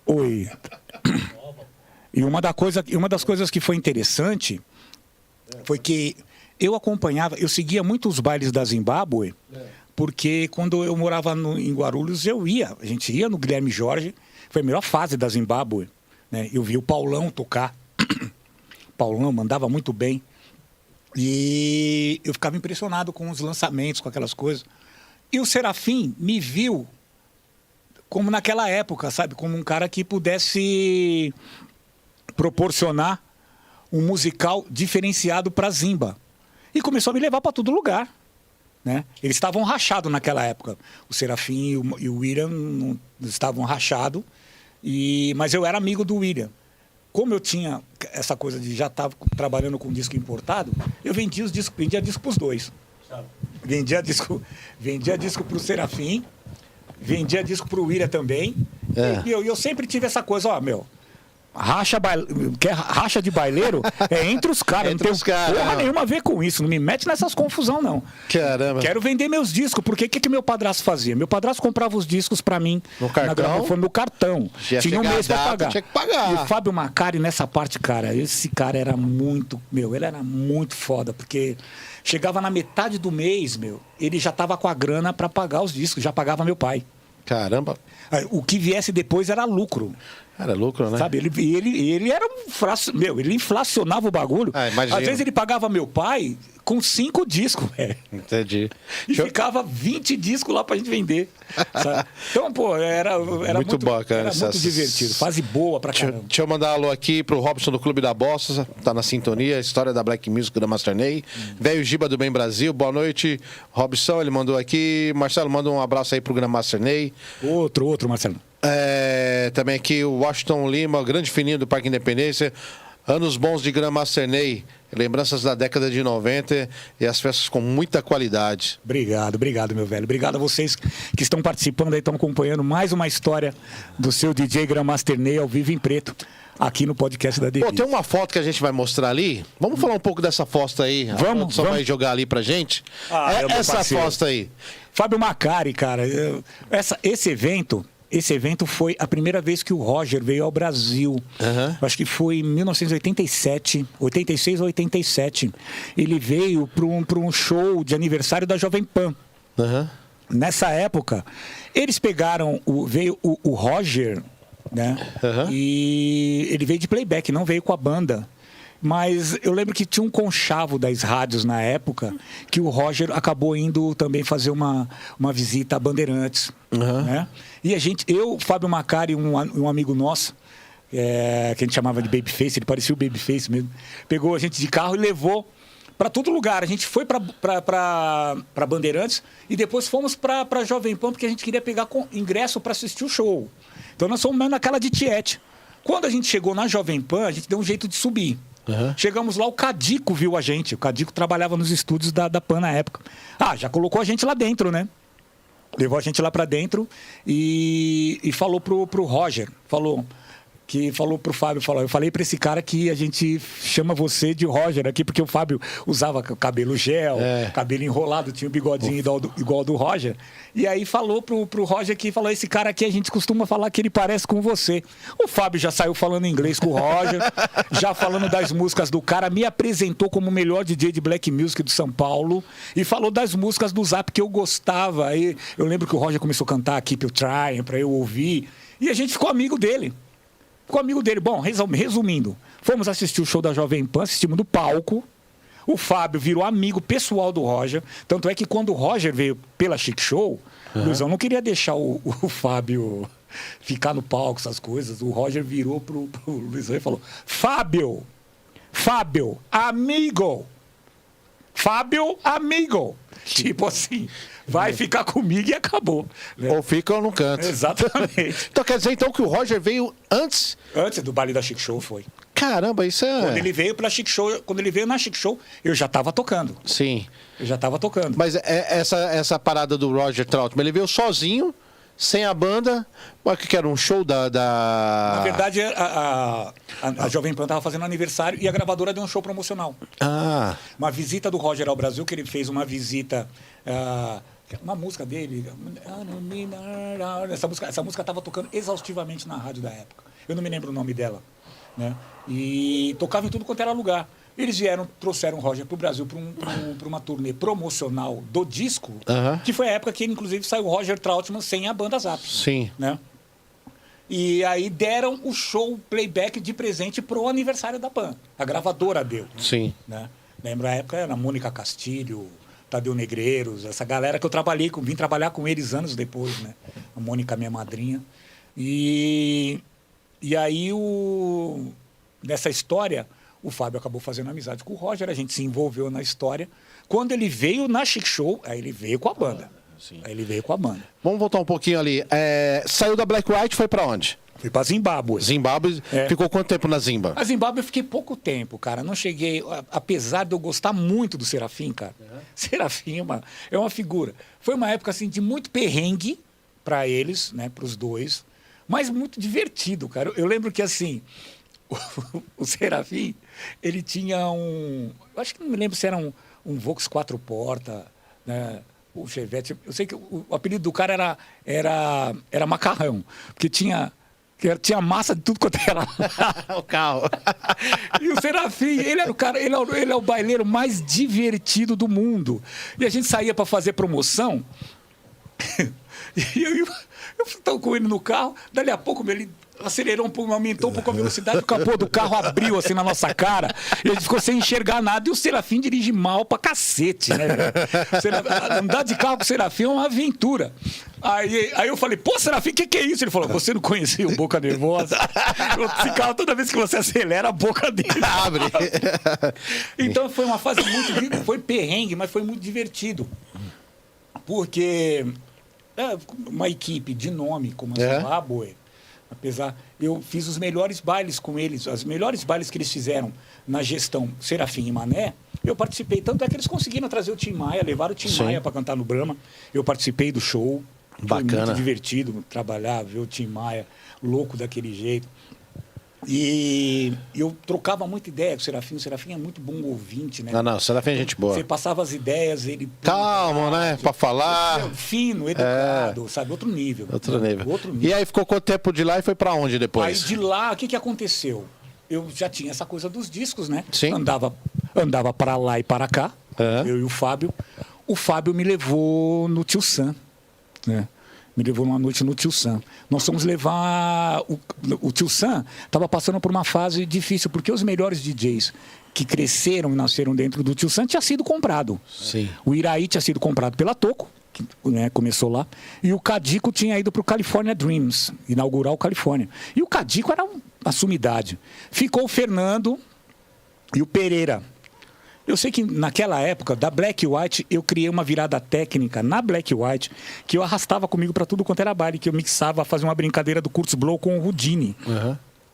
Oi. E uma das coisas que foi interessante foi que eu seguia muito os bailes da Zimbábue, porque quando eu morava em Guarulhos, a gente ia no Guilherme Jorge, foi a melhor fase da Zimbábue, né? Eu vi o Paulão tocar, Paulão mandava muito bem, e eu ficava impressionado com os lançamentos, com aquelas coisas. E o Serafim me viu como naquela época, sabe? Como um cara que pudesse proporcionar um musical diferenciado para Zimba. E começou a me levar para todo lugar, né? Eles estavam rachados naquela época. O Serafim e o William não estavam rachados, mas eu era amigo do William. Como eu tinha essa coisa de já estar trabalhando com disco importado, eu vendia disco para os dois. Vendia disco para o Serafim, vendia disco para o William também. E eu sempre tive essa coisa, racha de baileiro é entre os caras. Não tem porra nenhuma a ver com isso. Não me mete nessas confusão, não. Caramba. Quero vender meus discos. Porque o que meu padrasto fazia? Meu padrasto comprava os discos pra mim. No cartão? No cartão. Tinha um mês pra pagar. Tinha que pagar. E o Fábio Macari, nessa parte, cara, esse cara era muito... ele era muito foda. Porque chegava na metade do mês, ele já tava com a grana pra pagar os discos. Já pagava meu pai. Caramba. O que viesse depois era lucro. Era lucro, né? Sabe, ele era ele inflacionava o bagulho. Às vezes ele pagava meu pai com 5 discos, velho. Entendi. E ficava 20 discos lá pra gente vender. Sabe? Então, pô, era muito bacana. Era muito divertido. Fase boa pra caramba. Deixa eu mandar um alô aqui pro Robson do Clube da Bossa, tá na sintonia, história da Black Music da Master Ney. Velho Giba do Bem Brasil, boa noite. Robson, ele mandou aqui. Marcelo, manda um abraço aí pro Grandmaster Ney. Outro, Marcelo. Também aqui o Washington Lima, grande fininho do Parque Independência. Anos bons de Grandmaster Ney. Lembranças da década de 90 e as festas com muita qualidade. Obrigado, meu velho. Obrigado a vocês que estão participando aí, estão acompanhando mais uma história do seu DJ Grandmaster Ney ao vivo em preto, aqui no podcast da Devir. Tem uma foto que a gente vai mostrar ali. Vamos falar um pouco dessa foto aí. Vamos. Só vai jogar ali pra gente. Essa foto aí. Fábio Macari, cara. Esse evento foi a primeira vez que o Roger veio ao Brasil. Acho que foi em 1987, 86 ou 87. Ele veio para um show de aniversário da Jovem Pan. Nessa época, eles pegaram, veio o Roger, né? E ele veio de playback, não veio com a banda. Mas eu lembro que tinha um conchavo das rádios na época que o Roger acabou indo também fazer uma visita a Bandeirantes. Né? E eu, Fábio Macari, um amigo nosso, que a gente chamava de Babyface, ele parecia o Babyface mesmo, pegou a gente de carro e levou para todo lugar. A gente foi para Bandeirantes e depois fomos para Jovem Pan porque a gente queria pegar ingresso para assistir o show. Então nós fomos naquela de Tiete. Quando a gente chegou na Jovem Pan, a gente deu um jeito de subir. Chegamos lá, o Cadico viu a gente. O Cadico trabalhava nos estúdios da Pan na época. Já colocou a gente lá dentro, né? Levou a gente lá pra dentro e falou pro Roger. Falou pro Fábio, eu falei pra esse cara que a gente chama você de Roger aqui, porque o Fábio usava cabelo gel, cabelo enrolado, tinha o bigodinho igual ao do Roger. E aí falou pro Roger que esse cara aqui a gente costuma falar que ele parece com você. O Fábio já saiu falando inglês com o Roger, já falando das músicas do cara, me apresentou como o melhor DJ de Black Music do São Paulo e falou das músicas do Zap que eu gostava. Aí eu lembro que o Roger começou a cantar Keep You Trying pra eu ouvir e a gente ficou amigo dele. Bom, resumindo, fomos assistir o show da Jovem Pan, assistimos do palco. O Fábio virou amigo pessoal do Roger. Tanto é que quando o Roger veio pela Chic Show, o Luizão não queria deixar o Fábio ficar no palco, essas coisas. O Roger virou pro Luizão e falou: Fábio, amigo. Fábio, amigo. Tipo assim, vai ficar comigo e acabou. Né? Ou fica ou não canta. Exatamente. Então quer dizer então que o Roger veio antes? Antes do baile da Chic Show foi. Caramba, isso é... Quando ele veio na Chic Show, eu já estava tocando. Sim. Eu já estava tocando. Mas essa parada do Roger Troutman, ele veio sozinho, sem a banda, que era um show da... Na verdade, a Jovem Pan estava fazendo aniversário e a gravadora deu um show promocional. Uma visita do Roger ao Brasil, que ele fez uma visita uma música dele. Essa música estava tocando exaustivamente na rádio da época. Eu não me lembro o nome dela. Né? E tocava em tudo quanto era lugar. Eles trouxeram o Roger para o Brasil para uma turnê promocional do disco, que foi a época que, inclusive, saiu o Roger Troutman sem a banda Zap. Sim. Né? E aí deram o show playback de presente pro aniversário da banda. A gravadora deu. Sim. Né? Lembro a época, era Mônica Castilho, Tadeu Negreiros, essa galera que eu vim trabalhar com eles anos depois, né? A Mônica, minha madrinha. E aí, nessa história, o Fábio acabou fazendo amizade com o Roger, a gente se envolveu na história. Quando ele veio na Chic Show, aí ele veio com a banda. Sim. Aí ele veio com a banda. Vamos voltar um pouquinho ali. Saiu da Black White, foi pra onde? Fui pra Zimbábue. Zimbábue. Ficou quanto tempo na Zimba? A Zimbábue eu fiquei pouco tempo, cara. Não cheguei... Apesar de eu gostar muito do Serafim, cara. Serafim é uma figura. Foi uma época, assim, de muito perrengue pra eles, né? Pros dois. Mas muito divertido, cara. Eu lembro que, assim... O Serafim, ele tinha eu acho que não me lembro se era um Vox 4 portas, né? O Chevette. Eu sei que o apelido do cara era Macarrão, porque tinha massa de tudo quanto era o carro. E o Serafim, ele era o cara, ele é o baileiro mais divertido do mundo. E a gente saía para fazer promoção. E eu estava com ele no carro, dali a pouco ele acelerou aumentou um pouco a velocidade, o capô do carro abriu assim na nossa cara, e a gente ficou sem enxergar nada, e o Serafim dirige mal pra cacete, né? Andar de carro com o Serafim é uma aventura. Aí eu falei, pô, Serafim, o que é isso? Ele falou, você não conhecia o Boca Nervosa? Esse carro, toda vez que você acelera, a boca dele abre. Então foi uma fase foi perrengue, mas foi muito divertido. Porque uma equipe de nome como a Zimbábue, apesar, eu fiz os melhores bailes com eles, os melhores bailes que eles fizeram na gestão Serafim e Mané, eu participei. Tanto é que eles conseguiram trazer o Tim Maia, levaram o Tim Maia para cantar no Brahma. Eu participei do show. Bacana. Foi muito divertido trabalhar, ver o Tim Maia louco daquele jeito. E eu trocava muita ideia com o Serafim. O Serafim é muito bom ouvinte, né? Não, o Serafim é gente boa. Você passava as ideias, ele... Calmo, né? Pra falar. Fino, educado, sabe? Outro nível. Outro nível. E aí ficou quanto tempo de lá e foi pra onde depois? Aí de lá, o que aconteceu? Eu já tinha essa coisa dos discos, né? Sim. Andava para lá e para cá, eu e o Fábio. O Fábio me levou no Tio Sam, né? Me levou uma noite no Tio Sam. Nós fomos levar... O Tio Sam estava passando por uma fase difícil, porque os melhores DJs que cresceram e nasceram dentro do Tio Sam tinha sido comprado. Sim. O Iraí tinha sido comprado pela Toco, que, né, começou lá, e o Cadico tinha ido para o California Dreams, inaugurar o Califórnia. E o Cadico era uma sumidade. Ficou o Fernando e o Pereira. Eu sei que naquela época, da Black White, eu criei uma virada técnica na Black White, que eu arrastava comigo para tudo quanto era baile, que eu mixava, fazia uma brincadeira do Kurtz Blow com o Houdini.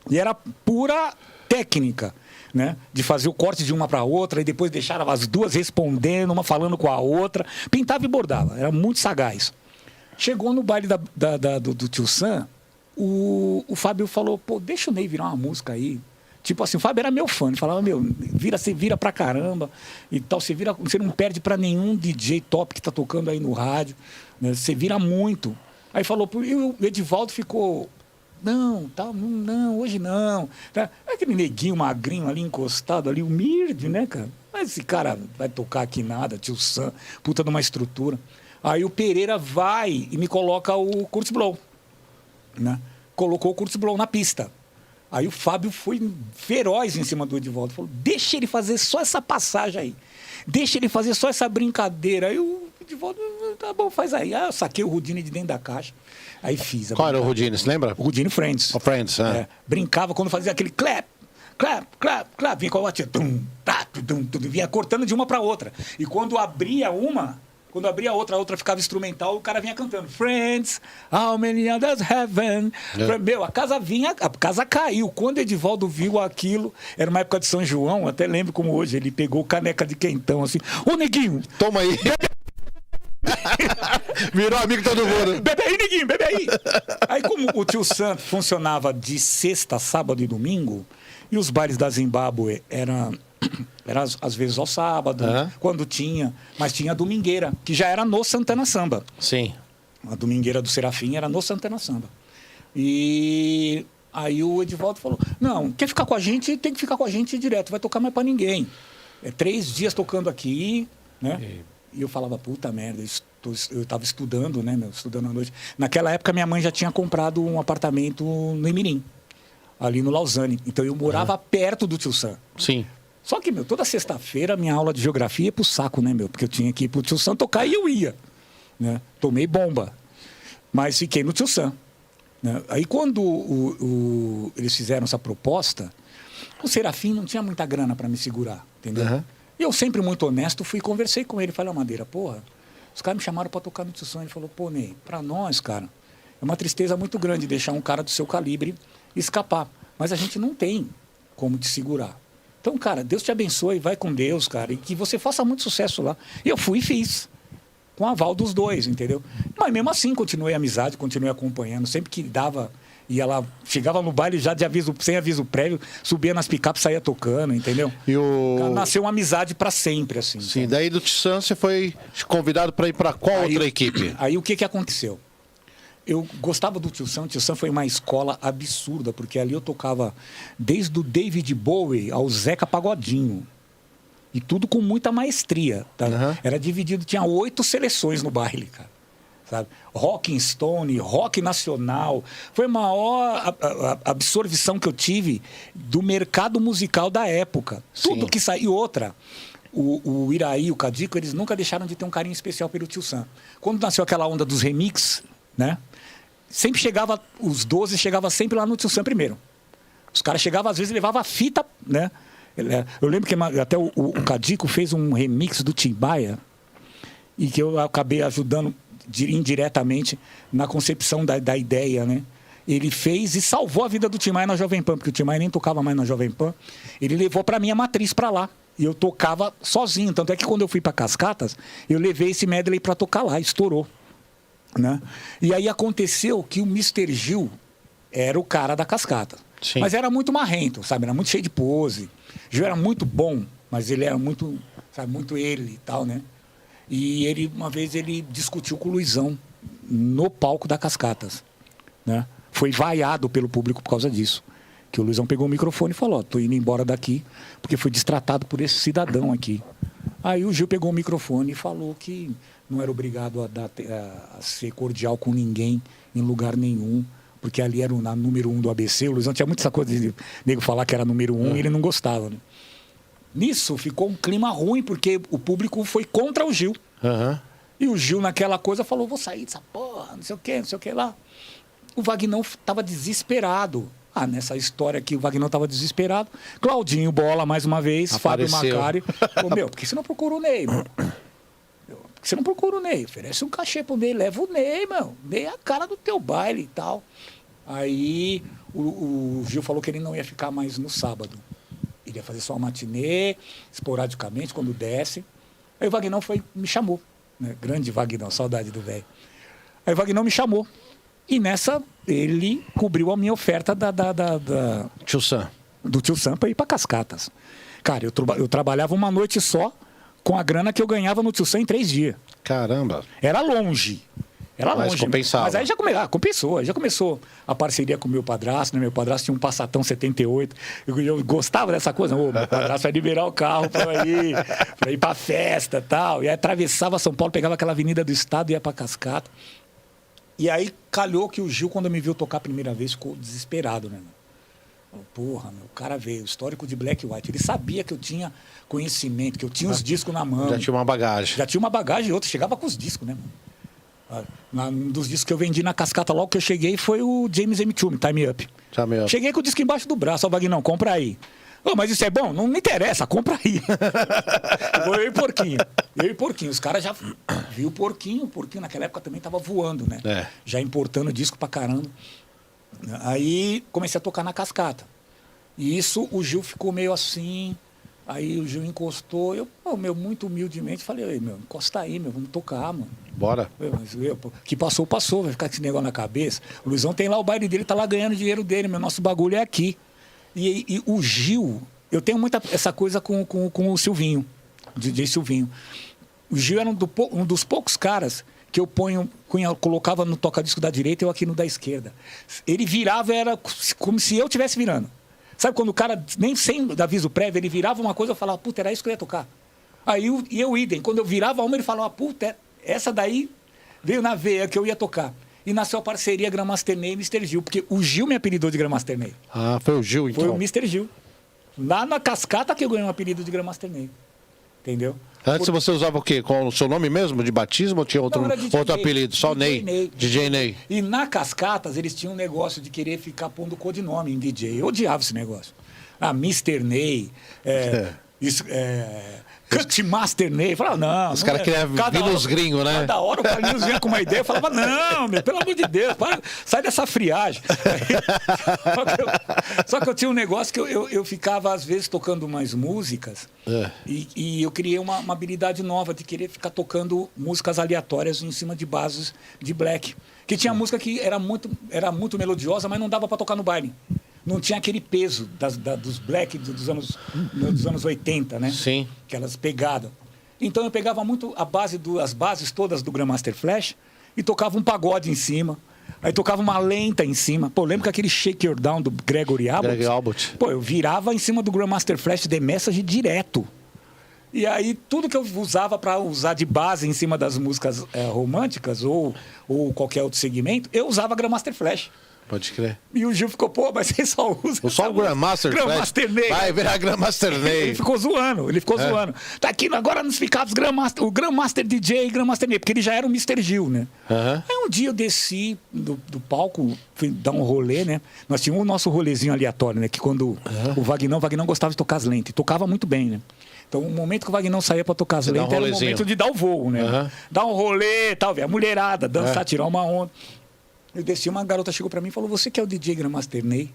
E era pura técnica, né? De fazer o corte de uma para outra e depois deixar as duas respondendo, uma falando com a outra. Pintava e bordava, era muito sagaz. Chegou no baile do Tio Sam, o Fábio falou, pô, deixa o Ney virar uma música aí. Tipo assim, o Fábio era meu fã, ele falava, você vira pra caramba e tal, você não perde pra nenhum DJ top que tá tocando aí no rádio, né? Você vira muito. Aí falou, e o Edivaldo ficou, não, hoje não. Tá? Aquele neguinho magrinho ali, encostado ali, humilde, né, cara? Mas esse cara vai tocar aqui nada, Tio Sam, puta de uma estrutura. Aí o Pereira vai e me coloca o Kurtz Blow, né? Colocou o Kurtz Blow na pista. Aí o Fábio foi feroz em cima do Edivaldo. Falou, deixa ele fazer só essa passagem aí. Deixa ele fazer só essa brincadeira. Aí o Edivaldo, tá bom, faz aí. Aí eu saquei o Houdini de dentro da caixa. Aí fiz. Qual era o Houdini, você lembra? O Houdini Friends. O Friends, brincava quando fazia aquele clap, clap, clap, clap. Vinha com a batia. Vinha cortando de uma para outra. E quando abria a outra ficava instrumental, o cara vinha cantando Friends, how many others heaven. Meu, a casa caiu. Quando o Edivaldo viu aquilo, era uma época de São João, até lembro como hoje, ele pegou caneca de quentão assim, ô neguinho, toma aí. Virou amigo de todo mundo. Bebe aí, neguinho, bebe aí. Aí como o Tio Sam funcionava de sexta, sábado e domingo, e os bailes da Zimbábue eram Era às vezes ao sábado, quando tinha. Mas tinha a domingueira, que já era no Santana Samba. Sim. A domingueira do Serafim era no Santana Samba. E aí o Edivaldo falou, não, quer ficar com a gente, tem que ficar com a gente direto, vai tocar mais pra ninguém. 3 dias tocando aqui, né? E eu falava, puta merda, eu estava estudando, né, estudando à noite. Naquela época, minha mãe já tinha comprado um apartamento no Imirim, ali no Lausanne. Então, eu morava perto do Tio Sam. Sim. Só que, toda sexta-feira, minha aula de geografia ia pro saco, né, porque eu tinha que ir pro Tio Sam tocar e eu ia. Né? Tomei bomba. Mas fiquei no Tio Sam. Né? Aí, quando eles fizeram essa proposta, o Serafim não tinha muita grana para me segurar, entendeu? E eu, sempre muito honesto, fui e conversei com ele. Falei, Madeira, porra, os caras me chamaram para tocar no Tio Sam. Ele falou, pô, Ney, para nós, cara, é uma tristeza muito grande deixar um cara do seu calibre escapar. Mas a gente não tem como te segurar. Então, cara, Deus te abençoe, vai com Deus, cara, e que você faça muito sucesso lá. E eu fui e fiz. Com o aval dos dois, entendeu? Mas mesmo assim, continuei a amizade, continuei acompanhando. Sempre que dava, ia lá, chegava no baile já de aviso, sem aviso prévio, subia nas picapes, saía tocando, entendeu? Nasceu uma amizade para sempre, assim. Sim, sabe? Daí do Tissan você foi convidado para ir para qual outra equipe? Aí o que aconteceu? Eu gostava do Tio Sam. O Tio Sam foi uma escola absurda, porque ali eu tocava desde o David Bowie ao Zeca Pagodinho. E tudo com muita maestria. Tá? Era dividido, tinha 8 seleções no baile, cara. Sabe? Rock Stone, rock nacional. Foi a maior absorção que eu tive do mercado musical da época. Sim. Tudo que saiu. Outra, o Iraí, o Cadico, eles nunca deixaram de ter um carinho especial pelo Tio Sam. Quando nasceu aquela onda dos remix, né? Sempre chegava, os 12 chegavam sempre lá no Tio Sam primeiro. Os caras chegavam, às vezes, levavam a fita, né? Eu lembro que até o Cadico fez um remix do Timbaia e que eu acabei ajudando indiretamente na concepção da ideia, né? Ele fez e salvou a vida do Tim Maia na Jovem Pan, porque o Tim Maia nem tocava mais na Jovem Pan. Ele levou para minha matriz para lá e eu tocava sozinho. Tanto é que quando eu fui para Cascatas, eu levei esse medley para tocar lá, estourou, né? E aí aconteceu que o Mr. Gil era o cara da Cascata. Sim. Mas era muito marrento, sabe? Era muito cheio de pose. Gil era muito bom, mas ele era muito, sabe, muito ele e tal, né? E ele, uma vez, ele discutiu com o Luizão no palco da Cascatas, né? Foi vaiado pelo público por causa disso. Que o Luizão pegou o microfone e falou, tô indo embora daqui porque fui destratado por esse cidadão aqui. Aí o Gil pegou o microfone e falou que não era obrigado a ser cordial com ninguém em lugar nenhum, porque ali era o número 1 do ABC. O Luizão tinha muita essa coisa de nego falar que era número 1 e ele não gostava, né? Nisso ficou um clima ruim, porque o público foi contra o Gil. E o Gil, naquela coisa, falou, vou sair dessa porra, não sei o que lá. O Vagnão estava desesperado. Nessa história aqui, o Vagnão estava desesperado. Claudinho Bola, mais uma vez, apareceu. Fábio Macari. Por que você não procura o Ney, meu? Por que você não procura o Ney? Oferece um cachê pro Ney, leva o Ney, meu. Ney é a cara do teu baile e tal. Aí o Gil falou que ele não ia ficar mais no sábado. Ele ia fazer só uma matinê, esporadicamente, quando desce. Aí o Vagnão me chamou. Né? Grande Vagnão, saudade do velho. Aí o Vagnão me chamou. E nessa, ele cobriu a minha oferta Tio Sam. Do Tio Sam para ir para Cascatas. Cara, eu trabalhava uma noite só com a grana que eu ganhava no Tio Sam em 3 dias. Caramba. Era longe. Mas compensava. Mas aí já compensou. Já começou a parceria com o meu padrasto, né? Meu padrasto tinha um Passatão 78. Eu gostava dessa coisa. Meu padrasto vai liberar o carro para ir para festa e tal. E aí atravessava São Paulo, pegava aquela avenida do estado e ia para Cascata. E aí calhou que o Gil, quando me viu tocar a primeira vez, ficou desesperado, né? Falou, porra, meu, o cara veio, histórico de Black White. Ele sabia que eu tinha conhecimento, que eu tinha os discos na mão. Já tinha uma bagagem. Já tinha uma bagagem e outra. Chegava com os discos, né, mano? Um dos discos que eu vendi na Cascata logo que eu cheguei foi o James M. Tune, Time Up. Time Up. Cheguei com o disco embaixo do braço. Ó, Vagnão, compra aí. Mas isso é bom? Não me interessa, compra aí. Eu e Porquinho. Os caras já viu o Porquinho naquela época também tava voando, né? Já importando disco pra caramba. Aí comecei a tocar na Cascata. E isso, o Gil ficou meio assim. Aí o Gil encostou. Eu, muito humildemente, falei, encosta aí, vamos tocar, mano. Bora. Que passou, vai ficar com esse negócio na cabeça. O Luizão tem lá o baile dele, tá lá ganhando dinheiro dele, nosso bagulho é aqui. E o Gil, eu tenho muita essa coisa com o Silvinho, o DJ Silvinho. O Gil era um dos poucos caras que eu colocava no toca-disco da direita e eu aqui no da esquerda. Ele virava, era como se eu estivesse virando. Sabe quando o cara, nem sem aviso prévio, ele virava uma coisa, eu falava, puta, era isso que eu ia tocar. Aí eu idem, quando eu virava uma, ele falava, puta, essa daí veio na veia que eu ia tocar. E nasceu a parceria Grandmaster Ney e Mr. Gil, porque o Gil me apelidou de Grandmaster Ney. Ah, foi o Gil, então? Foi o Mr. Gil. Lá na Cascata que eu ganhei um apelido de Grandmaster Ney. Entendeu? Antes você usava o quê? Com o seu nome mesmo, de batismo, ou tinha outro apelido? Só Ney. DJ Ney. E na Cascatas eles tinham um negócio de querer ficar pondo codinome em DJ. Eu odiava esse negócio. Ah, Mr. Ney, Cut Master Ney. Eu falava, não. Os caras queriam vir nos gringos, né? Cada hora o Carlinhos vinha com uma ideia. Eu falava, não, meu, pelo amor de Deus, sai dessa friagem. Só que eu tinha um negócio que eu ficava, às vezes, tocando umas músicas e eu criei uma habilidade nova de querer ficar tocando músicas aleatórias em cima de bases de black. Que tinha música que era muito melodiosa, mas não dava para tocar no baile. Não tinha aquele peso dos black dos anos 80, né? Sim. Aquelas pegadas. Então eu pegava muito as bases todas do Grandmaster Flash e tocava um pagode em cima. Aí tocava uma lenta em cima. Pô, lembro que aquele Shake Your Down do Gregory Abbott. Pô, eu virava em cima do Grandmaster Flash The Message direto. E aí tudo que eu usava para usar de base em cima das músicas românticas ou qualquer outro segmento, eu usava Grandmaster Flash. Pode crer. E o Gil ficou, pô, mas você só usa... Só o Grandmaster Ney. Vai virar Grandmaster Ney. Ele ficou zoando. Tá aqui agora nos ficados o Grandmaster DJ e Grandmaster Ney, porque ele já era o Mr. Gil, né? Aí um dia eu desci do palco, fui dar um rolê, né? Nós tínhamos o nosso rolezinho aleatório, né? Que quando o Vagnão gostava de tocar as lentes. E tocava muito bem, né? Então, o momento que o Vagnão saía para tocar as lentes era o momento de dar o voo, né? Dar um rolê e tal, ver a mulherada, dançar, tirar uma onda. Eu desci, uma garota chegou pra mim e falou, você que é o DJ Grandmaster Ney?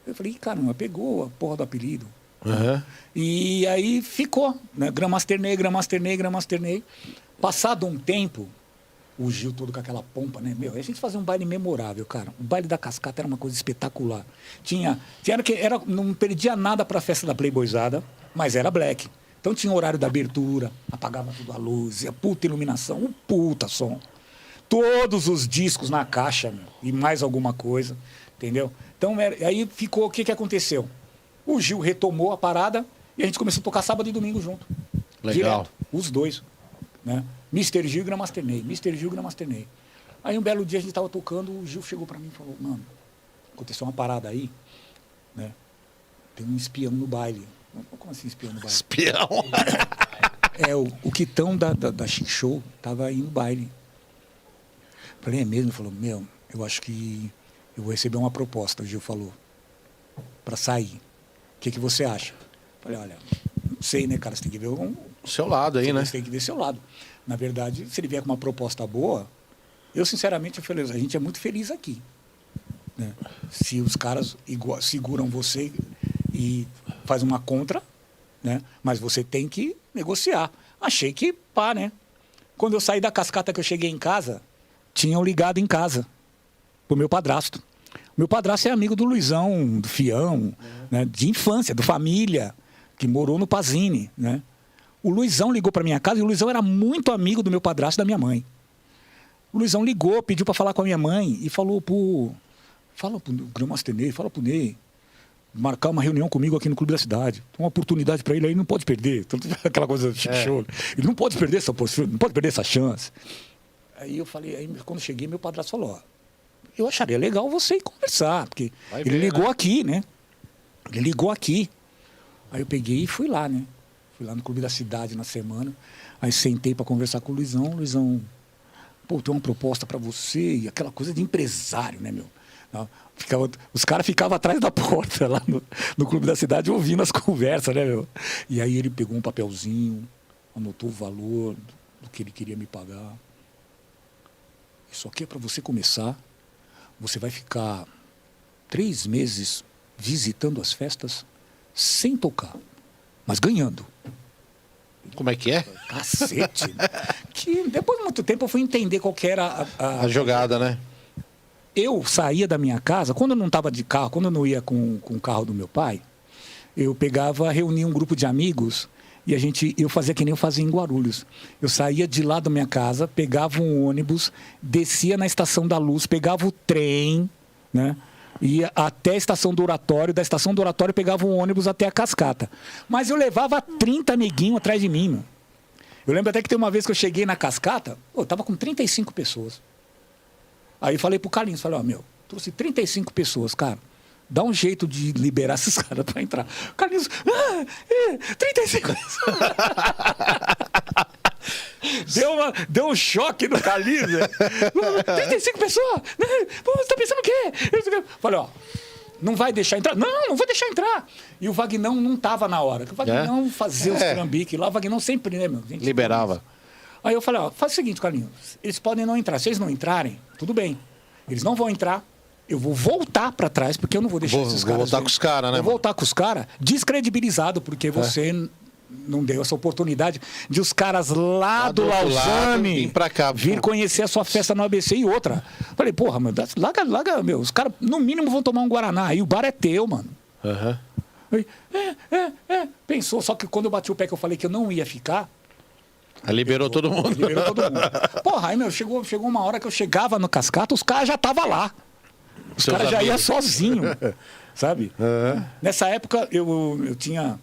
Eu falei, caramba, pegou a porra do apelido. E aí ficou, né? Grandmaster Ney, Grandmaster Ney, Grandmaster Ney. Passado um tempo, o Gil todo com aquela pompa, né? Meu, a gente fazia um baile memorável, cara. O baile da Cascata era uma coisa espetacular. Não perdia nada pra festa da Playboyzada, mas era black. Então tinha o horário da abertura, apagava tudo a luz, a puta iluminação, um puta som. Todos os discos na caixa, meu, e mais alguma coisa, entendeu? Então, aí ficou, o que aconteceu? O Gil retomou a parada e a gente começou a tocar sábado e domingo junto. Legal. Direto, os dois, né? Mr. Gil e Grandmaster Ney, Mr. Gil e Grandmaster Ney. Aí um belo dia a gente tava tocando, o Gil chegou pra mim e falou, mano, aconteceu uma parada aí, né? Tem um espião no baile. Como assim espião no baile? Espião? O Quitão da Chic Show tava aí no baile. Falei, é mesmo? Ele falou, meu, eu acho que eu vou receber uma proposta, o Gil falou, para sair. O que você acha? Falei, olha, não sei, né, cara, você tem que ver o seu lado aí, né? Você tem que ver seu lado. Na verdade, se ele vier com uma proposta boa, eu, sinceramente, eu falei, a gente é muito feliz aqui. Né? Se os caras seguram você e faz uma contra, né? Mas você tem que negociar. Achei que pá, né? Quando eu saí da Cascata, que eu cheguei em casa, tinham ligado em casa pro meu padrasto. Meu padrasto é amigo do Luizão, do Fião, né, de infância, do família, que morou no Pazini, né? O Luizão ligou para minha casa e o Luizão era muito amigo do meu padrasto e da minha mãe. O Luizão ligou, pediu para falar com a minha mãe e falou fala pro Grandmaster Ney, fala pro Ney marcar uma reunião comigo aqui no Clube da Cidade. Tem uma oportunidade para ele aí, não pode perder. Aquela coisa chique show. Ele não pode perder essa oportunidade, não pode perder essa chance. Aí eu falei, aí quando cheguei, meu padrasto falou, eu acharia legal você ir conversar, porque ele ligou aqui, né? Ele ligou aqui. Aí eu peguei e fui lá, né? Fui lá no Clube da Cidade na semana. Aí sentei para conversar com o Luizão. Luizão, pô, tem uma proposta para você. E aquela coisa de empresário, né, meu? Os caras ficavam atrás da porta lá no Clube da Cidade ouvindo as conversas, né, meu? E aí ele pegou um papelzinho, anotou o valor do que ele queria me pagar. Isso aqui é para você começar. Você vai ficar 3 meses visitando as festas sem tocar, mas ganhando. Como é que é? Cacete. Que depois de muito tempo eu fui entender qual que era a jogada, né? Eu saía da minha casa, quando eu não estava de carro, quando eu não ia com o carro do meu pai, eu reunia um grupo de amigos e eu fazia que nem eu fazia em Guarulhos. Eu saía de lá da minha casa, pegava um ônibus, descia na Estação da Luz, pegava o trem, né? Ia até a Estação do Oratório, da Estação do Oratório pegava um ônibus até a Cascata. Mas eu levava 30 neguinhos atrás de mim, meu. Eu lembro até que tem uma vez que eu cheguei na Cascata, eu tava com 35 pessoas. Aí falei pro Carlinhos, trouxe 35 pessoas, cara. Dá um jeito de liberar esses caras pra entrar. Carlinhos, 35 pessoas. Deu um choque no Carlinhos. 35 pessoas? Você tá pensando o quê? Falei, não vai deixar entrar? Não vou deixar entrar. E o Vagnão não tava na hora. O Vagnão fazia os trambiques lá, o Vagnão sempre, né, meu? Liberava. Aí eu falei, faz o seguinte, Carlinhos, eles podem não entrar. Se eles não entrarem, tudo bem. Eles não vão entrar. Eu vou voltar para trás, porque eu não vou deixar esses caras... Vou voltar com os caras, né? Vou voltar com os caras descredibilizado, porque você não deu essa oportunidade de os caras lá do Lausanne vir conhecer a sua festa no ABC e outra. Falei, porra, meu, larga, meu, os caras no mínimo vão tomar um Guaraná, aí o bar é teu, mano. Aí, pensou, só que quando eu bati o pé que eu falei que eu não ia ficar... Aí liberou todo mundo. Liberou todo mundo. Porra, aí, meu, chegou uma hora que eu chegava no Cascata, os caras já estavam lá. Os caras já iam sozinho, sabe? Nessa época, eu tinha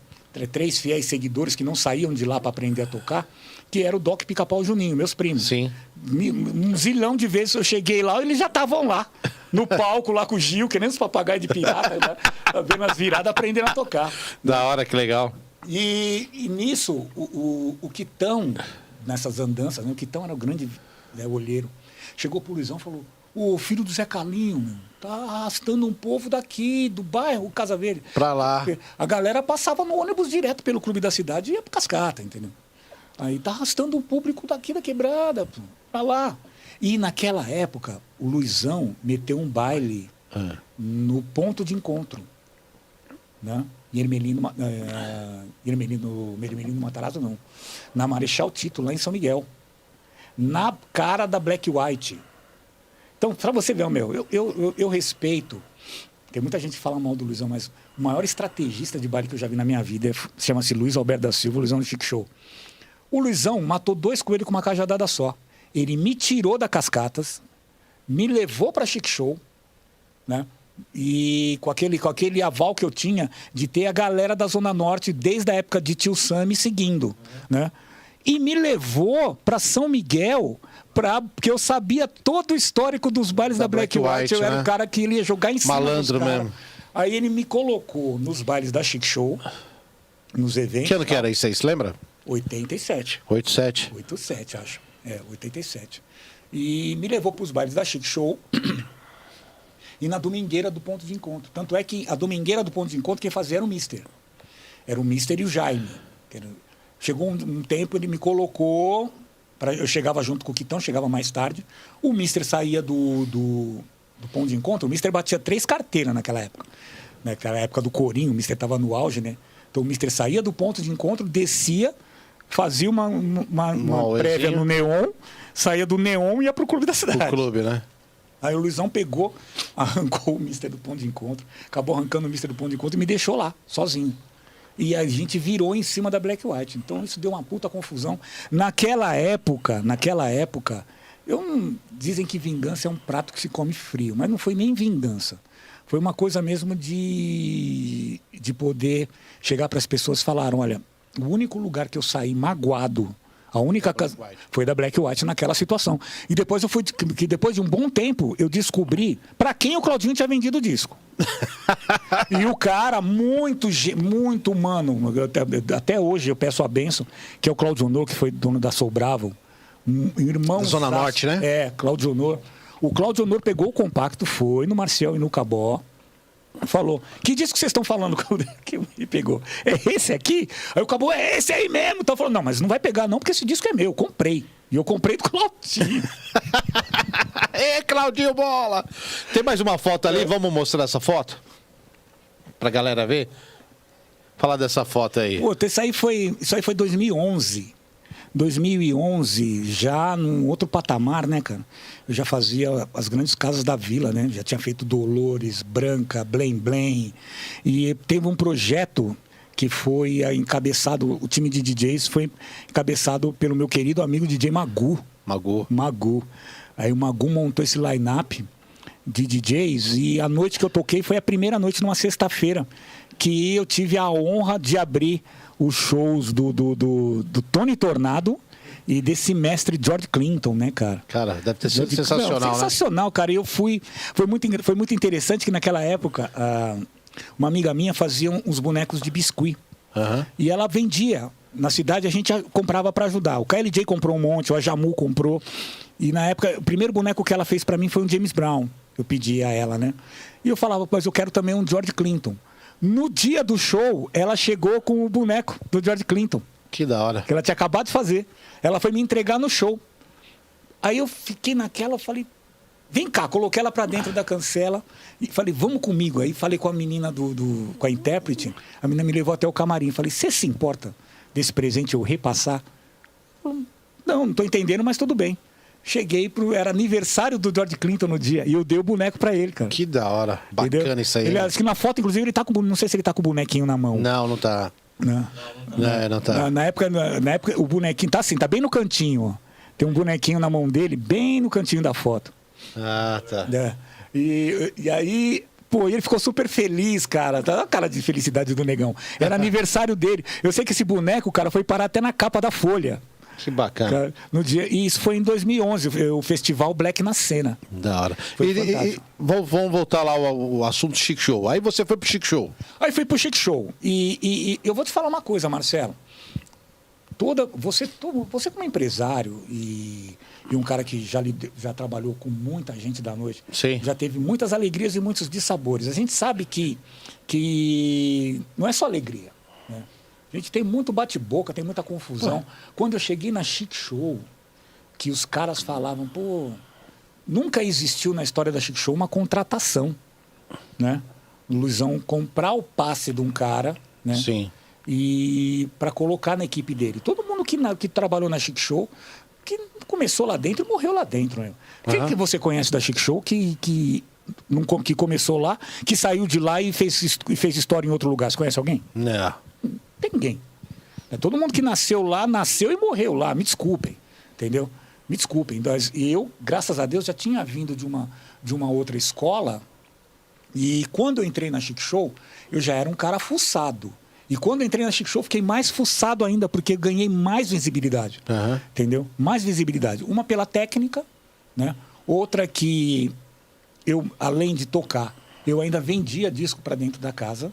3 fiéis seguidores que não saíam de lá para aprender a tocar, que era o Doc Pica-Pau Juninho, meus primos. Sim. Um zilhão de vezes eu cheguei lá, eles já estavam lá, no palco, lá com o Gil, que nem os papagaios de pirata, né? Vendo as viradas, aprendendo a tocar. Da hora, que legal. E nisso, o Quitão, nessas andanças, né? O Quitão era o grande olheiro. Chegou pro Luizão e falou, o filho do Zé Calinho, meu, tá arrastando um povo daqui, do bairro Casa Verde. Pra lá. A galera passava no ônibus direto pelo Clube da Cidade e ia pro Cascata, entendeu? Aí tá arrastando o público daqui da quebrada, pra lá. E naquela época, o Luizão meteu um baile no ponto de encontro, né? Ermelino Matarazzo, não. Na Marechal Tito, lá em São Miguel. Na cara da Black White. Então, para você ver, eu respeito. Tem muita gente que fala mal do Luizão, mas o maior estrategista de baile que eu já vi na minha vida chama-se Luiz Alberto da Silva, Luizão do Chic Show. O Luizão matou 2 coelhos com uma cajadada só. Ele me tirou da Cascatas, me levou para Chic Show, né? E com aquele aval que eu tinha de ter a galera da Zona Norte desde a época de Tio Sam me seguindo, né? E me levou para São Miguel, porque eu sabia todo o histórico dos bailes da Black White. Eu era o cara que ele ia jogar em cima malandro mesmo. Aí ele me colocou nos bailes da Chic Show, nos eventos. Que ano que era isso aí, você lembra? 87. 87, acho. 87. E me levou para os bailes da Chic Show e na domingueira do ponto de encontro. Tanto é que a domingueira do ponto de encontro quem fazia era o Mister. Era o Mister e o Jaime. Chegou um tempo, ele me colocou, eu chegava junto com o Quitão, chegava mais tarde. O Mister saía do ponto de encontro, o Mister batia 3 carteiras naquela época. Naquela época do Corinho, o Mister estava no auge, né? Então o Mister saía do ponto de encontro, descia, fazia uma prévia no Neon, saía do Neon e ia pro Clube da Cidade. O clube, né? Aí o Luizão pegou, arrancou o Mister do ponto de encontro, acabou arrancando o Mister do ponto de encontro e me deixou lá, sozinho. E a gente virou em cima da Black White. Então isso deu uma puta confusão. Naquela época, dizem que vingança é um prato que se come frio, mas não foi nem vingança. Foi uma coisa mesmo de poder chegar para as pessoas e falar, olha, o único lugar que eu saí magoado, a única casa foi da Black White naquela situação. E depois depois de um bom tempo, eu descobri para quem o Claudinho tinha vendido o disco. E o cara, muito humano, até hoje eu peço a bênção, que é o Claudio Honor, que foi dono da Soul Bravo, irmão... Zona Norte, né? Claudio Honor. O Claudio Honor pegou o compacto, foi no Marcial e no Cabó, falou, que disco que vocês estão falando? Que me pegou. É esse aqui? Aí o Cabó, é esse aí mesmo. Então falou, não, mas não vai pegar não, porque esse disco é meu, eu comprei. E eu comprei do Claudinho. Ê, Claudinho Bola! Tem mais uma foto ali, vamos mostrar essa foto? Pra galera ver? Falar dessa foto aí. Pô, isso aí foi 2011. 2011, já num outro patamar, né, cara? Eu já fazia as grandes casas da vila, né? Já tinha feito Dolores, Branca, Blém Blém. E teve um projeto que foi encabeçado, o time de DJs foi encabeçado pelo meu querido amigo DJ Magu. Magu. Aí o Magu montou esse line-up de DJs e a noite que eu toquei foi a primeira noite numa sexta-feira que eu tive a honra de abrir os shows do Tony Tornado e desse mestre George Clinton, né, cara? Cara, deve ter sido sensacional, né? Sensacional, cara. Eu fui... Foi muito interessante que naquela época, uma amiga minha fazia uns bonecos de biscuit. Uhum. E ela vendia. Na cidade a gente comprava para ajudar. O KLJ comprou um monte, o Ajamu comprou. E na época, o primeiro boneco que ela fez para mim foi um James Brown. Eu pedi a ela, né? E eu falava, mas eu quero também um George Clinton. No dia do show, ela chegou com o boneco do George Clinton. Que da hora. Que ela tinha acabado de fazer. Ela foi me entregar no show. Aí eu fiquei naquela, eu falei, vem cá, coloquei ela pra dentro da cancela e falei, vamos comigo. Aí falei com a menina com a intérprete, a menina me levou até o camarim. Falei, você se importa desse presente eu repassar? Não tô entendendo, mas tudo bem. Cheguei era aniversário do George Clinton no dia e eu dei o boneco pra ele, cara. Que da hora. Bacana. Entendeu? Isso aí. Acho que na foto, inclusive, ele tá com, não sei se ele tá com o bonequinho na mão. Não tá. Não tá. Na época, o bonequinho tá assim, tá bem no cantinho, ó. Tem um bonequinho na mão dele, bem no cantinho da foto. Ah, tá. E aí, pô, ele ficou super feliz, cara. Tá a cara de felicidade do negão. Era aniversário dele. Eu sei que esse boneco, cara, foi parar até na capa da Folha. Que bacana. No dia, e isso foi em 2011, o festival Black na Cena. Da hora. E vamos voltar lá ao assunto Chic Show. Aí você foi pro Chic Show. Aí fui pro Chic Show. E eu vou te falar uma coisa, Marcelo. Você como empresário e um cara que já trabalhou com muita gente da noite, sim, já teve muitas alegrias e muitos dissabores. A gente sabe que não é só alegria, né? A gente tem muito bate-boca, tem muita confusão. Quando eu cheguei na Chic Show, que os caras falavam, pô, nunca existiu na história da Chic Show uma contratação, né? O Luizão comprar o passe de um cara, né? Sim. E para colocar na equipe dele. Todo mundo que trabalhou na Chic Show, que começou lá dentro e morreu lá dentro. Né? Quem que você conhece da Chic Show que começou lá, que saiu de lá e fez história em outro lugar? Você conhece alguém? Não. Tem ninguém. Todo mundo que nasceu lá, nasceu e morreu lá. Me desculpem, entendeu? Me desculpem. E eu, graças a Deus, já tinha vindo de uma outra escola. E quando eu entrei na Chic Show, eu já era um cara fuçado. E quando eu entrei na Chic Show, fiquei mais fuçado ainda, porque ganhei mais visibilidade. Uhum. Entendeu? Mais visibilidade. Uma pela técnica, né? Outra que eu, além de tocar, eu ainda vendia disco para dentro da casa.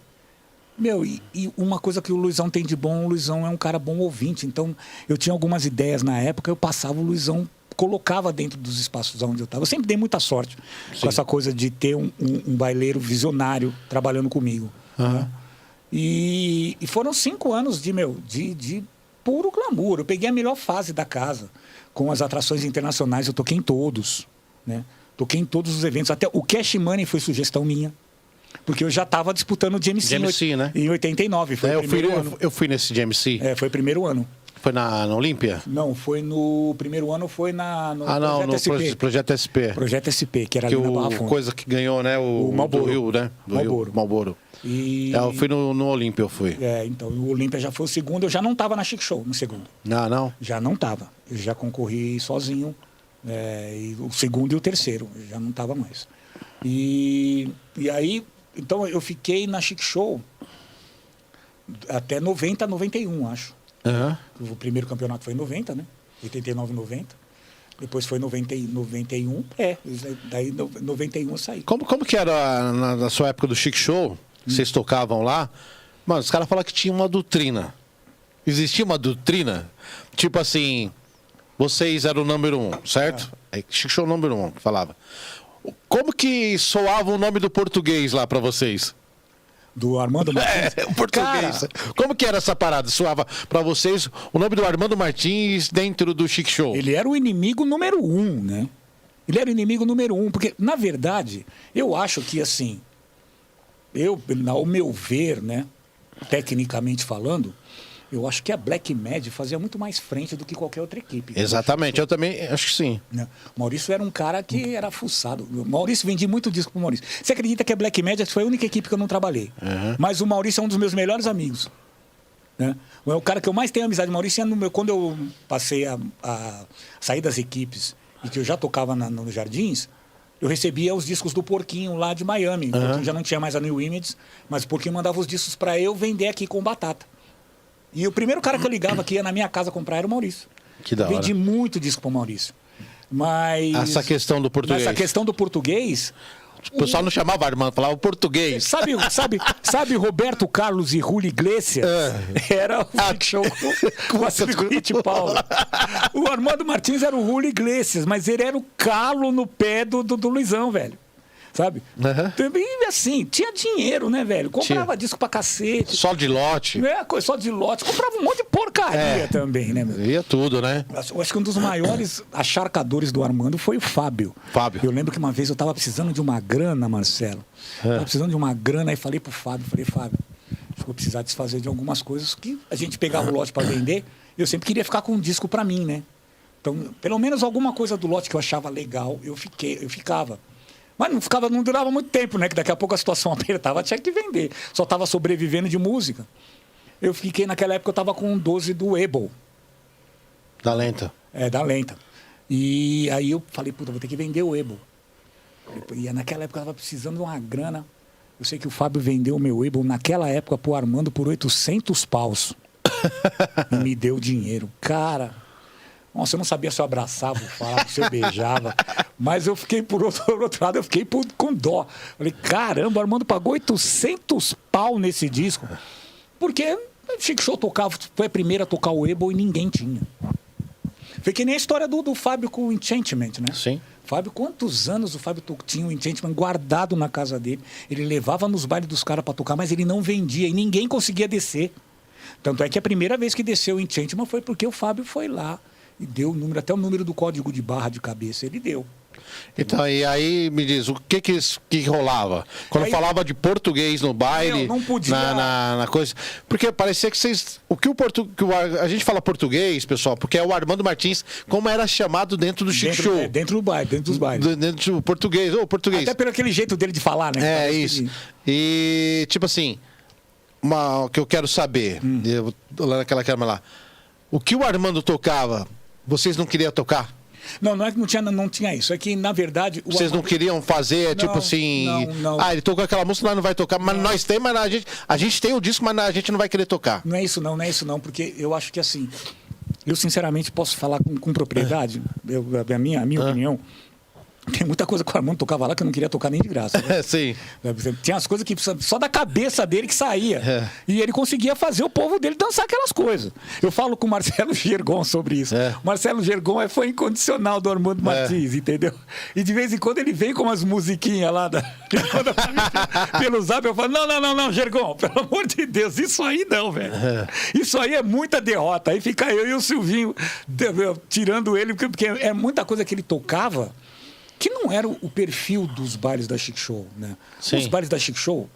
E uma coisa que o Luizão tem de bom, o Luizão é um cara bom ouvinte. Então, eu tinha algumas ideias na época, eu passava, o Luizão colocava dentro dos espaços onde eu estava. Eu sempre dei muita sorte com essa coisa de ter um baileiro visionário trabalhando comigo. Uhum. Né? E foram 5 anos de puro glamour. Eu peguei a melhor fase da casa. Com as atrações internacionais, eu toquei em todos. Né? Toquei em todos os eventos. Até o Cash Money foi sugestão minha. Porque eu já estava disputando o GMC, né? Em 89. Foi o primeiro ano. Eu fui nesse GMC. Foi o primeiro ano. Foi na Olímpia? Não, foi no primeiro ano, foi no Projeto SP. Projeto SP, que era ali na Barra Funda. Coisa que ganhou, né? O Marlboro. Do Rio, né? Marlboro. Eu fui no Olímpia, eu fui. Então, o Olímpia já foi o segundo, eu já não estava na Chic Show no segundo. Não? Já não estava. Eu já concorri sozinho, e o segundo e o terceiro, eu já não estava mais. E aí, então eu fiquei na Chic Show até 90, 91, acho. Uhum. O primeiro campeonato foi em 90, né? 89, 90. Depois foi 91. Daí 91 eu saí. Como que era na sua época do Chic Show? Vocês tocavam lá? Mano, os caras falavam que tinha uma doutrina. Existia uma doutrina? Tipo assim, vocês eram o número 1, certo? Chic Show número 1, que falava. Como que soava o nome do português lá pra vocês? Do Armando Martins? O português. Cara, como que era essa parada? Soava pra vocês o nome do Armando Martins dentro do Chic Show? Ele era o inimigo número 1, né? Ele era o inimigo número 1, porque, na verdade, eu acho que, assim, ao meu ver, né, tecnicamente falando, eu acho que a Black Mad fazia muito mais frente do que qualquer outra equipe. Exatamente, eu também acho que sim. O Maurício era um cara que era fuçado. O Maurício vendia muito disco pro Maurício. Você acredita que a Black Mad foi a única equipe que eu não trabalhei? Mas o Maurício é um dos meus melhores amigos. Né? É o cara que eu mais tenho amizade. O Maurício é quando eu passei a sair das equipes e que eu já tocava nos Jardins, eu recebia os discos do Porquinho lá de Miami. O Porquinho já não tinha mais a New Image, mas o Porquinho mandava os discos para eu vender aqui com batata. E o primeiro cara que eu ligava que ia na minha casa comprar era o Maurício. Que da hora. Vendi muito disco pro Maurício. Mas essa questão do português. Essa questão do português. O pessoal não chamava Armando, falava o português. Sabe Roberto Carlos e Julio Iglesias? Era o show com a Circuit Paula. O Armando Martins era o Julio Iglesias, mas ele era o calo no pé do Luizão, velho. Sabe? Também assim, tinha dinheiro, né, velho? Comprava disco pra cacete. Só de lote. Só de lote. Comprava um monte de porcaria também, né, meu? Ia tudo, né? Eu acho que um dos maiores acharcadores do Armando foi o Fábio. Eu lembro que uma vez eu tava precisando de uma grana, Marcelo. Tava precisando de uma grana, aí falei pro Fábio, Fábio, acho que vou precisar desfazer de algumas coisas que a gente pegava o lote pra vender. Eu sempre queria ficar com um disco pra mim, né? Então, pelo menos alguma coisa do lote que eu achava legal, eu ficava. Mas não durava muito tempo, né? Que daqui a pouco a situação apertava, tinha que vender. Só estava sobrevivendo de música. Eu fiquei, naquela época, eu estava com um 12 do Able. Da Lenta. Da Lenta. E aí eu falei, puta, vou ter que vender o Able. E naquela época eu estava precisando de uma grana. Eu sei que o Fábio vendeu o meu Able naquela época pro Armando por 800 paus. E me deu dinheiro. Cara... Nossa, eu não sabia se eu abraçava, se eu beijava. Mas eu fiquei, por outro lado, eu fiquei com dó. Falei, caramba, o Armando pagou 800 pau nesse disco. Porque o Chic Show foi a primeira a tocar o Able e ninguém tinha. Foi que nem a história do Fábio com o Enchantment, né? Sim. Fábio, quantos anos o Fábio tinha o Enchantment guardado na casa dele? Ele levava nos bailes dos caras para tocar, mas ele não vendia e ninguém conseguia descer. Tanto é que a primeira vez que desceu o Enchantment foi porque o Fábio foi lá e deu o número, até o número do código de barra de cabeça, ele deu. Então, e aí me diz, o que rolava? Quando aí, falava de português no baile, não podia... na coisa... Porque parecia que vocês... A gente fala português, pessoal, porque é o Armando Martins, como era chamado dentro do Chic Show. Dentro do baile, dentro dos bailes. Dentro do português, português. Até pelo aquele jeito dele de falar, né? Isso. E, tipo assim, o que eu quero saber, eu vou lá naquela câmera lá, o que o Armando tocava, vocês não queriam tocar? Não é que não tinha isso. É que, na verdade... Vocês não queriam fazer, tipo assim... Não. Ele tocou aquela música, nós não vai tocar. Mas nós temos, mas a gente tem o disco, mas a gente não vai querer tocar. Não é isso não. Porque eu acho que assim... Eu, sinceramente, posso falar com propriedade. A minha opinião... Tem muita coisa que o Armando tocava lá que eu não queria tocar nem de graça. Né? Sim. Tinha as coisas que só da cabeça dele que saía. E ele conseguia fazer o povo dele dançar aquelas coisas. Eu falo com o Marcelo Gergon sobre isso. O Marcelo Gergon é fã incondicional do Armando Martins, entendeu? E de vez em quando ele vem com umas musiquinhas lá pelo zap. Eu falo, não, Gergon, pelo amor de Deus, isso aí não, velho. Isso aí é muita derrota. Aí fica eu e o Silvinho tirando ele, porque é muita coisa que ele tocava que não era o perfil dos bailes da Chic Show, né? Sim. Os bailes da Chic Show...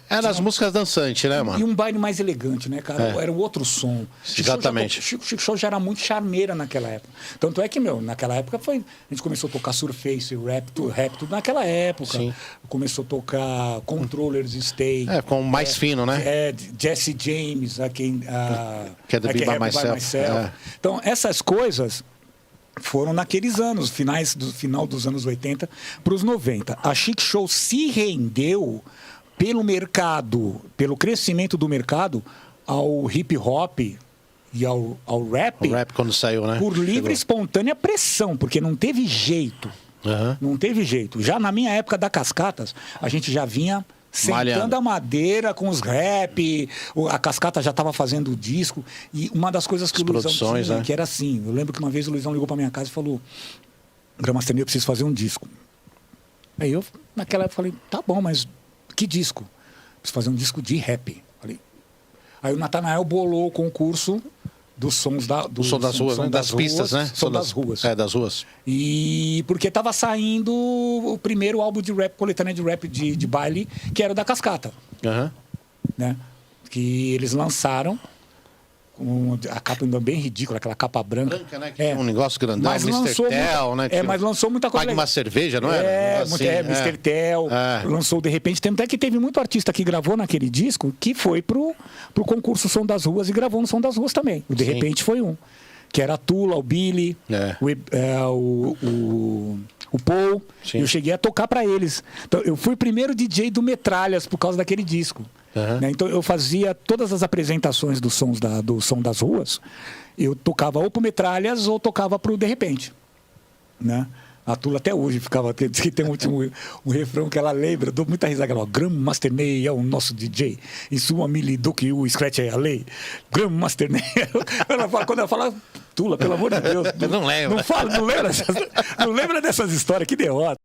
Eram as músicas dançantes, né, mano? E um baile mais elegante, né, cara? Era um outro som. Exatamente. Chic Show já era muito charmeira naquela época. Tanto é que, naquela época a gente começou a tocar Surface, rap, tudo naquela época. Sim. Começou a tocar Controllers, Stay. Com mais fino, né? Jesse James, que é do Be By Myself. Então, essas coisas... foram naqueles anos, final dos anos 80 para os 90. A Chic Show se rendeu pelo mercado, pelo crescimento do mercado, ao hip hop e ao rap. O rap quando saiu, né? Por livre e espontânea pressão, porque não teve jeito. Não teve jeito. Já na minha época da Cascatas, a gente já vinha... sentando a madeira com os rap, a Cascata já estava fazendo o disco, e uma das coisas que o Luizão tinha, né? Que era assim, eu lembro que uma vez o Luizão ligou para minha casa e falou, Gramastenia, eu preciso fazer um disco. Aí eu, naquela época, falei, tá bom, mas que disco? Preciso fazer um disco de rap. Aí o Natanael bolou o concurso dos sons do som das ruas, né? Das pistas, né? Som das ruas. Das ruas. E porque estava saindo o primeiro álbum de rap, coletânea de rap de baile, que era o da Cascata. Né? Que eles lançaram A capa ainda bem ridícula, aquela capa branca. Branca, né? Que tinha um negócio grandão, mas Mr. Tel, né? Mas lançou muita coisa. Pague uma cerveja, não era? Mr. Tel. Lançou de repente. Tanto é que teve muito artista que gravou naquele disco que foi pro concurso Som das Ruas e gravou no Som das Ruas também. O De Repente foi um. Que era a Tula, o Billy, o Paul. Sim. Eu cheguei a tocar para eles. Então, eu fui o primeiro DJ do Metralhas por causa daquele disco. Né? Então eu fazia todas as apresentações do Som das Ruas. Eu tocava ou pro Metralhas ou tocava pro De Repente. Né? A Tula até hoje ficava... Tem um refrão que ela lembra, eu dou muita risada. Ela, Grandmaster Ney é o nosso DJ. Em sua mili do que o Scratch é a lei. Grandmaster Ney... Quando ela fala... Tula, pelo amor de Deus. Não lembra. Não lembra dessas histórias, que derrota.